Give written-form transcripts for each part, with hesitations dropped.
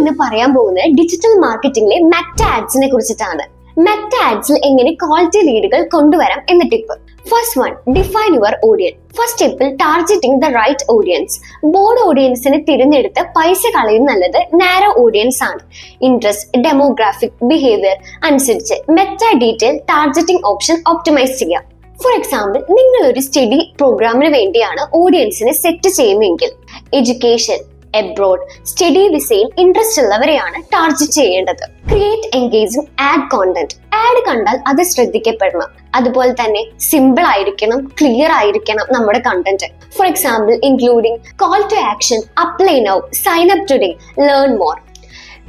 ഇന്ന് പറയാൻ പോകുന്നത് ഡിജിറ്റൽ മാർക്കറ്റിംഗിലെ മെറ്റ ആഡ്സിനെ കുറിച്ചിട്ടാണ്. മെറ്റ ആഡ്സിൽ എങ്ങനെ ക്വാളിറ്റി ലീഡുകൾ കൊണ്ടുവരാം എന്ന tip. First one, define your audience. First ടിപ്പിൽ targeting the right audience. Broad ഓഡിയൻസിനെ തിരഞ്ഞെടുത്ത് പൈസ കളയും നല്ലത് നാരോ ഓഡിയൻസ് ആണ്. ഇൻട്രസ്റ്റ്, ഡെമോഗ്രാഫിക്, ബിഹേവിയർ അനുസരിച്ച് Meta detail targeting option optimise ചെയ്യാം. ഫോർ എക്സാമ്പിൾ, നിങ്ങൾ ഒരു സ്റ്റഡി പ്രോഗ്രാമിന് വേണ്ടിയാണ് ഓഡിയൻസിനെ സെറ്റ് ചെയ്യുന്നതെങ്കിൽ എഡ്യൂക്കേഷൻ, എബ്രോഡ്, സ്റ്റഡി വിസയിൽ ഇൻട്രസ്റ്റ് ഉള്ളവരെയാണ് ടാർഗറ്റ് ചെയ്യേണ്ടത്. Create engaging ad content. Ad കണ്ടാൽ അത് ശ്രദ്ധിക്കപ്പെടണം. അതുപോലെ തന്നെ സിമ്പിൾ ആയിരിക്കണം, ക്ലിയർ ആയിരിക്കണം നമ്മുടെ content. For example, including call to action, apply now, sign up today, learn more.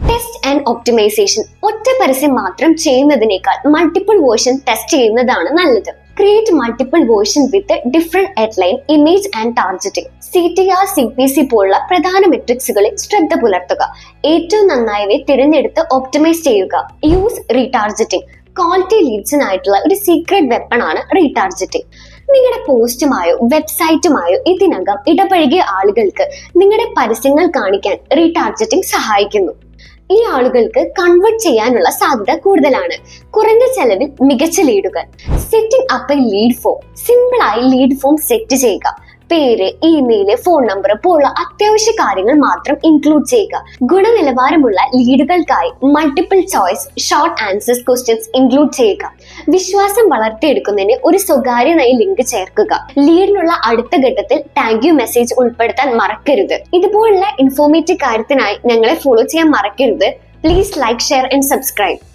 Test and optimisation. ഒറ്റ പരസ്യം മാത്രം ചെയ്യുന്നതിനേക്കാൾ മൾട്ടിപ്പിൾ വേർഷൻ ടെസ്റ്റ് ചെയ്യുന്നതാണ് നല്ലത്. Create multiple version with different headline, image and targeting. CTR, CPC പോലുള്ള പ്രധാന മെട്രിക്സുകളിൽ ശ്രദ്ധ പുലർത്തുക. ഏറ്റവും നന്നായവയെ തിരഞ്ഞെടുത്ത് ഒപ്റ്റിമൈസ് ചെയ്യുക. Use retargeting. ക്വാളിറ്റി ലീഡ്സിനായിട്ടുള്ള ഒരു സീക്രട്ട് വെപ്പൺ ആണ് റീടാർഗറ്റിംഗ്. നിങ്ങളുടെ പോസ്റ്റുമായോ വെബ്സൈറ്റുമായോ ഇതിനകം ഇടപഴകിയ ആളുകൾക്ക് നിങ്ങളുടെ പരസ്യങ്ങൾ കാണിക്കാൻ റീടാർഗറ്റിംഗ് സഹായിക്കുന്നു. ഈ ആളുകൾക്ക് കൺവേർട്ട് ചെയ്യാനുള്ള സാധ്യത കൂടുതലാണ്. കുറഞ്ഞ ചെലവിൽ മികച്ച ലീഡുകൾ. Setting up a lead form. Simple ആയി ലീഡ് ഫോം സെറ്റ് ചെയ്യുക. പേര്, ഇമെയില്, ഫോൺ നമ്പർ പോലുള്ള അത്യാവശ്യ കാര്യങ്ങൾ മാത്രം ഇൻക്ലൂഡ് ചെയ്യുക. ഗുണനിലവാരമുള്ള ലീഡുകൾക്കായി multiple choice, short answers questions include ചെയ്യുക. വിശ്വാസം വളർത്തിയെടുക്കുന്നതിന് ഒരു സ്വകാര്യ നയ ലിങ്ക് ചേർക്കുക. ലീഡിനുള്ള അടുത്ത ഘട്ടത്തിൽ താങ്ക് യു മെസ്സേജ് ഉൾപ്പെടുത്താൻ മറക്കരുത്. ഇതുപോലുള്ള ഇൻഫോർമേറ്റീവ് കാര്യത്തിനായി ഞങ്ങളെ ഫോളോ ചെയ്യാൻ മറക്കരുത്. Please like, share and subscribe.